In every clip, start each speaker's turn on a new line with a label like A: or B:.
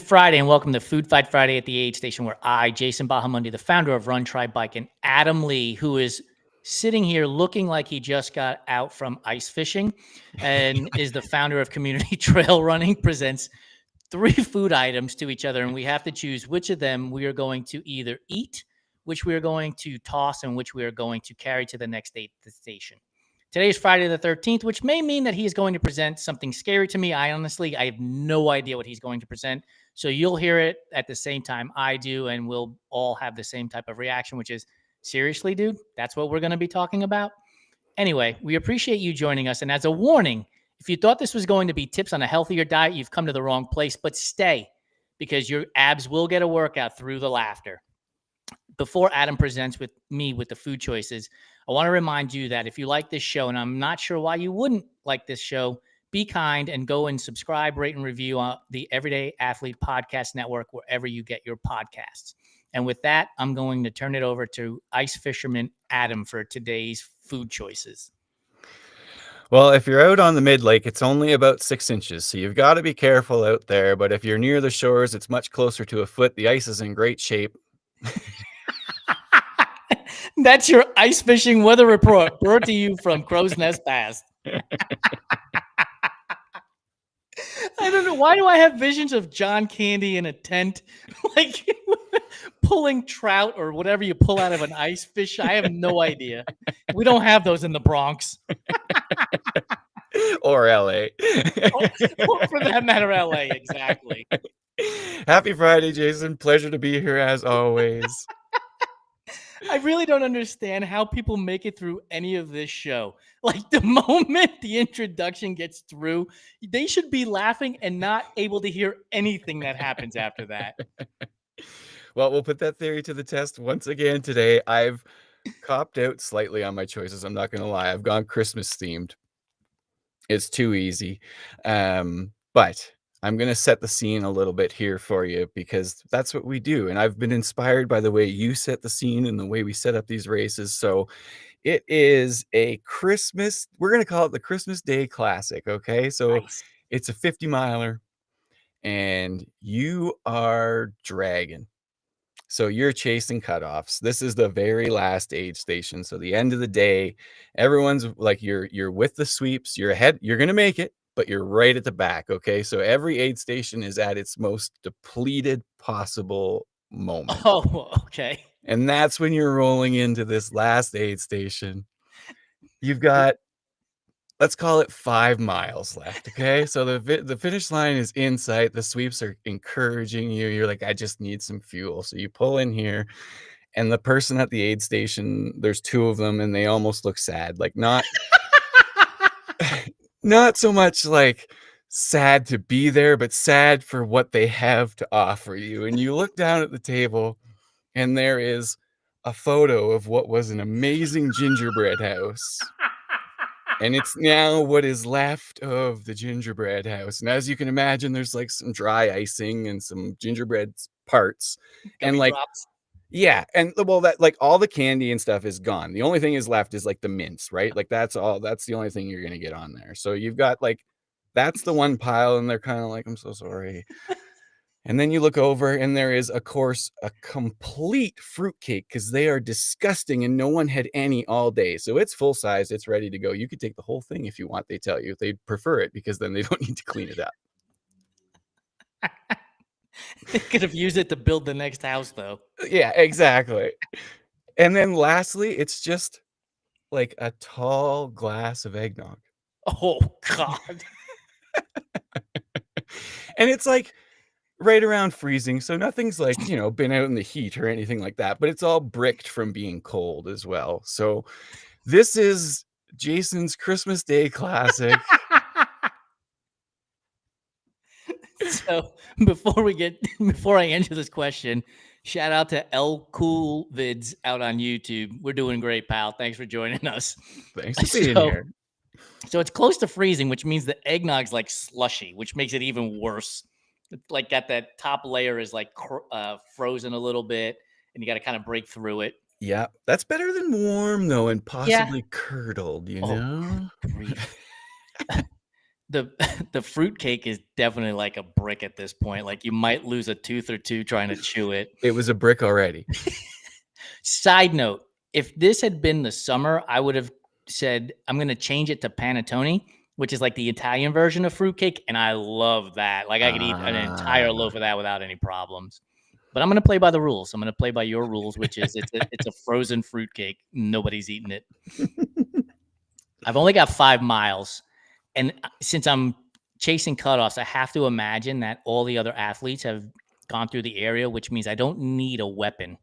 A: Friday, and welcome to Food Fight Friday at the Aid Station, where I, Jason Bahamundi, the founder of Run Try Bike, and Adam Lee, who is sitting here looking like he just got out from ice fishing and is the founder of Community Trail Running, presents three food items to each other, and we have to choose which of them we are going to either eat, which we are going to toss, and which we are going to carry to the next aid station. Today is Friday the 13th, which may mean that he is going to present something scary to me. I have no idea what he's going to present. So you'll hear it at the same time I do, and we'll all have the same type of reaction, which is, seriously, dude, that's what we're going to be talking about? Anyway, we appreciate you joining us. And as a warning, if you thought this was going to be tips on a healthier diet, you've come to the wrong place, but stay, because your abs will get a workout through the laughter. Before Adam presents with me with the food choices, I want to remind you that if you like this show, and I'm not sure why you wouldn't like this show, be kind and go and subscribe, rate, and review on the Everyday Athlete Podcast Network, wherever you get your podcasts. And with that, I'm going to turn it over to ice fisherman Adam for today's food choices.
B: Well, if you're out on the mid-lake, it's only about 6 inches, so you've got to be careful out there. But if you're near the shores, it's much closer to a foot. The ice is in great shape.
A: That's your ice fishing weather report, brought to you from Crow's Nest Pass. I don't know. Why do I have visions of John Candy in a tent, like pulling trout or whatever you pull out of an ice fish? I have no idea. We don't have those in the Bronx.
B: Or LA.
A: Or for that matter, LA, exactly.
B: Happy Friday, Jason. Pleasure to be here as always.
A: I really don't understand how people make it through any of this show. Like, the moment the introduction gets through, they should be laughing and not able to hear anything that happens after that.
B: Well, we'll put that theory to the test once again today. I've copped out slightly on my choices. I'm not going to lie. I've gone Christmas themed. It's too easy. But I'm going to set the scene a little bit here for you, because that's what we do. And I've been inspired by the way you set the scene and the way we set up these races. So it is a Christmas, we're going to call it the Christmas Day Classic. Okay. So
A: Nice.
B: It's a 50 miler and you are dragging. So you're chasing cutoffs. This is the very last aid station. So the end of the day, everyone's like, you're with the sweeps, you're ahead, you're going to make it, but you're right at the back. Okay. So every aid station is at its most depleted possible moment.
A: Oh, okay.
B: And that's when you're rolling into this last aid station. You've got, let's call it 5 miles left. Okay. So the finish line is in sight. The sweeps are encouraging you. You're like, I just need some fuel. So you pull in here, and the person at the aid station, there's 2 of them, and they almost look sad. Like, not so much like sad to be there, but sad for what they have to offer you. And you look down at the table, and there is a photo of what was an amazing gingerbread house. And it's now what is left of the gingerbread house. And as you can imagine, there's like some dry icing and some gingerbread parts. And like,
A: drops.
B: yeah. And well, that, like, all the candy and stuff is gone. The only thing is left is like the mints, right? Like, that's all, that's the only thing you're going to get on there. So you've got like, that's the one pile, and they're kind of like, I'm so sorry. And then you look over, and there is, of course, a complete fruitcake, because they are disgusting and no one had any all day. So it's full size. It's ready to go. You could take the whole thing if you want, they tell you. They'd prefer it because then they don't need to clean it up.
A: They could have used it to build the next house, though.
B: Yeah, exactly. And then lastly, it's just like a tall glass of eggnog.
A: Oh, God.
B: And it's like right around freezing. So nothing's like, been out in the heat or anything like that, but it's all bricked from being cold as well. So this is Jason's Christmas Day Classic.
A: So before I answer this question, shout out to L Cool Vids out on YouTube. We're doing great, pal. Thanks for joining us.
B: Thanks for being here.
A: So it's close to freezing, which means the eggnog's like slushy, which makes it even worse. Like, that top layer is like frozen a little bit, and you got to kind of break through it.
B: Yeah, that's better than warm though, and possibly curdled, you know?
A: Grief. the the fruitcake is definitely like a brick at this point. Like you might lose a tooth or two trying to chew it.
B: It was a brick already.
A: Side note, if this had been the summer, I would have said I'm going to change it to panettone, which is like the Italian version of fruitcake, and I love that. Like I could eat an entire loaf of that without any problems. But I'm going to play by the rules. I'm going to play by your rules, which is it's a frozen fruitcake. Nobody's eating it. I've only got 5 miles, and since I'm chasing cutoffs, I have to imagine that all the other athletes have gone through the area, which means I don't need a weapon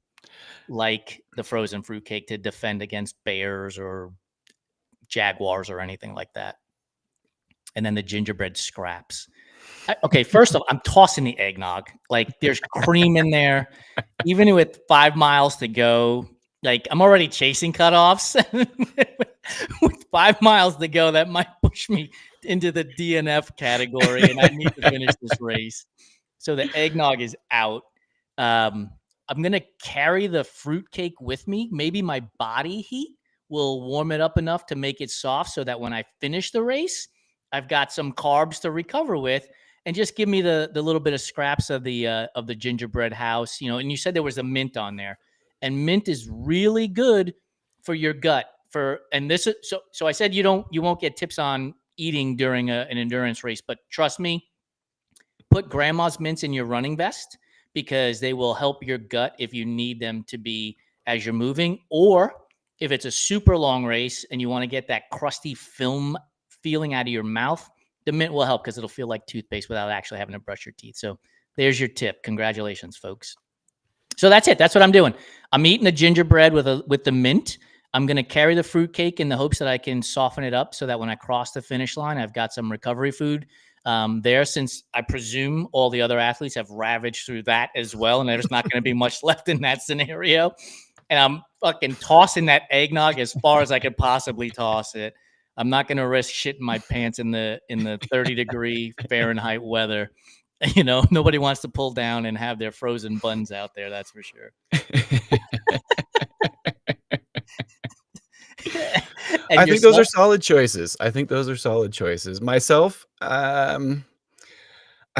A: like the frozen fruitcake to defend against bears or jaguars or anything like that. And then the gingerbread scraps. Okay, first off, I'm tossing the eggnog. Like there's cream in there. Even with 5 miles to go, like I'm already chasing cutoffs. With 5 miles to go, that might push me into the DNF category, and I need to finish this race. So the eggnog is out. I'm going to carry the fruitcake with me. Maybe my body heat will warm it up enough to make it soft so that when I finish the race, I've got some carbs to recover with, and just give me the little bit of scraps of the gingerbread house, you know. And you said there was a mint on there, and mint is really good for your gut. And this is so I said you won't get tips on eating during an endurance race, but trust me, put grandma's mints in your running vest because they will help your gut if you need them to be as you're moving, or if it's a super long race and you want to get that crusty film feeling out of your mouth, the mint will help because it'll feel like toothpaste without actually having to brush your teeth. So there's your tip. Congratulations, folks. So that's it. That's what I'm doing. I'm eating the gingerbread with the mint. I'm going to carry the fruitcake in the hopes that I can soften it up so that when I cross the finish line, I've got some recovery food there, since I presume all the other athletes have ravaged through that as well. And there's not going to be much left in that scenario. And I'm fucking tossing that eggnog as far as I could possibly toss it. I'm not going to risk shitting my pants in the 30-degree Fahrenheit weather. You know, nobody wants to pull down and have their frozen buns out there. That's for sure.
B: I think those are solid choices. Myself, I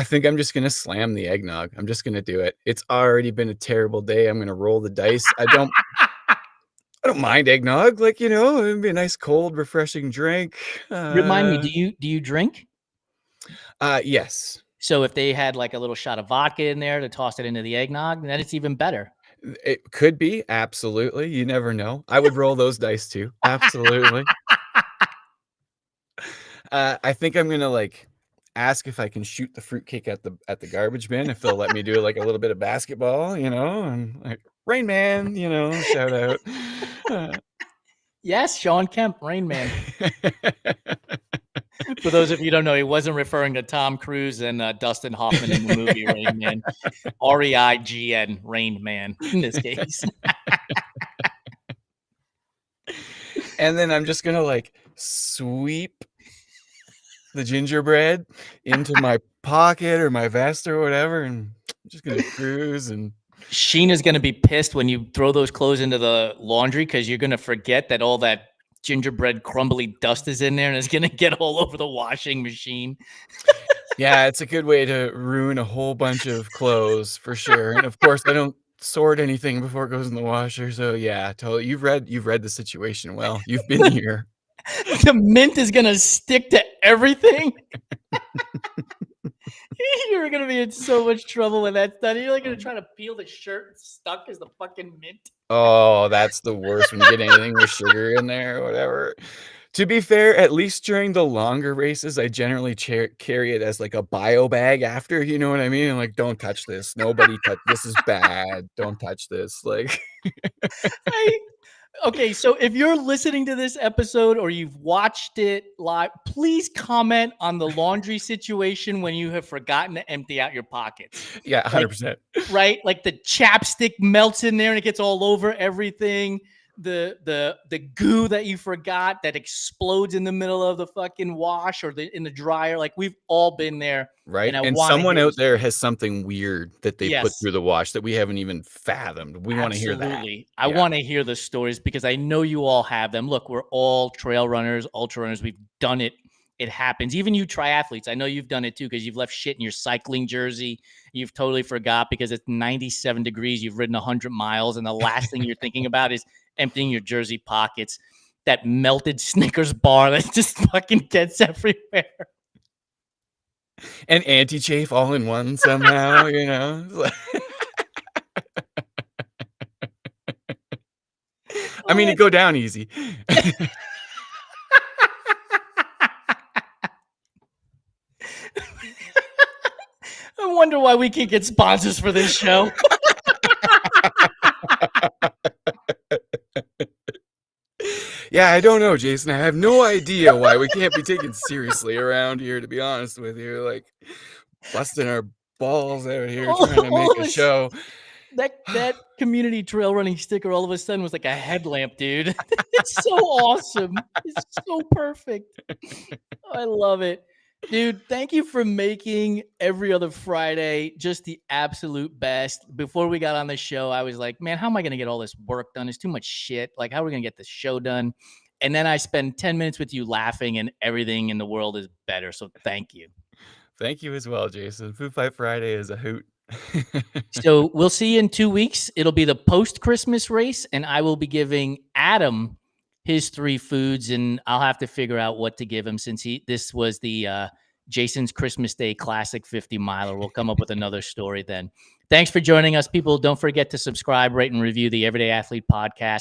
B: think I'm just going to slam the eggnog. I'm just going to do it. It's already been a terrible day. I'm going to roll the dice. I don't mind eggnog. Like, you know, it'd be a nice, cold, refreshing drink.
A: Remind me, do you drink?
B: Yes.
A: So if they had like a little shot of vodka in there to toss it into the eggnog, then it's even better.
B: It could be. Absolutely. You never know. I would roll those dice too. Absolutely. I think I'm going to like ask if I can shoot the fruitcake at the garbage bin, if they'll let me do like a little bit of basketball, you know, and like Rain Man, you know, shout out.
A: Yes, Sean Kemp, Rain Man. For those of you who don't know, he wasn't referring to Tom Cruise and Dustin Hoffman in the movie Rain Man. REIGN, Rain Man in this case.
B: And then I'm just going to like sweep the gingerbread into my pocket or my vest or whatever, and I'm just going to cruise. And
A: Sheena's going to be pissed when you throw those clothes into the laundry because you're going to forget that all that gingerbread crumbly dust is in there and it's going to get all over the washing machine.
B: Yeah, it's a good way to ruin a whole bunch of clothes for sure. And of course, I don't sort anything before it goes in the washer. So yeah, totally. You've read the situation well. You've been here.
A: The mint is going to stick to everything. You're going to be in so much trouble with that stuff. You're like going to try to peel the shirt and stuck as the fucking mint.
B: Oh, that's the worst when you get anything with sugar in there or whatever. To be fair, at least during the longer races, I generally carry it as like a bio bag after, you know what I mean? Like, don't touch this. Nobody touch this is bad. Don't touch this. Like
A: Okay, so if you're listening to this episode or you've watched it live, please comment on the laundry situation when you have forgotten to empty out your pockets.
B: Yeah, 100%.
A: Right? Like the chapstick melts in there and it gets all over everything. The goo that you forgot that explodes in the middle of the fucking wash or in the dryer. Like we've all been there.
B: Right. And someone out there has something weird that they put through the wash that we haven't even fathomed. We want to hear that.
A: Absolutely. I want to hear the stories because I know you all have them. Look, we're all trail runners, ultra runners. We've done it it happens. Even you triathletes, I know you've done it too, because you've left shit in your cycling jersey. You've totally forgot because it's 97 degrees. You've ridden 100 miles, and the last thing you're thinking about is emptying your jersey pockets. That melted Snickers bar that just fucking gets everywhere.
B: And anti-chafe all in one somehow, you know? I mean, it go down easy.
A: I wonder why we can't get sponsors for this show.
B: Yeah, I don't know, Jason. I have no idea why we can't be taken seriously around here, to be honest with you. Like, busting our balls out here trying to make a show.
A: That community trail running sticker all of a sudden was like a headlamp, dude. It's so awesome. It's so perfect. I love it. Dude, thank you for making Every Other Friday just the absolute best. Before we got on the show, I was like, man, how am I going to get all this work done? It's too much shit. Like, how are we going to get this show done? And then I spend 10 minutes with you laughing, and everything in the world is better. So thank you.
B: Thank you as well, Jason. Food Fight Friday is a hoot.
A: So we'll see you in 2 weeks. It'll be the post-Christmas race, and I will be giving Adam his 3 foods, and I'll have to figure out what to give him since this was the Jason's Christmas Day Classic 50 miler. We'll come up with another story then. Thanks for joining us, people. Don't forget to subscribe, rate, and review the Everyday Athlete podcast.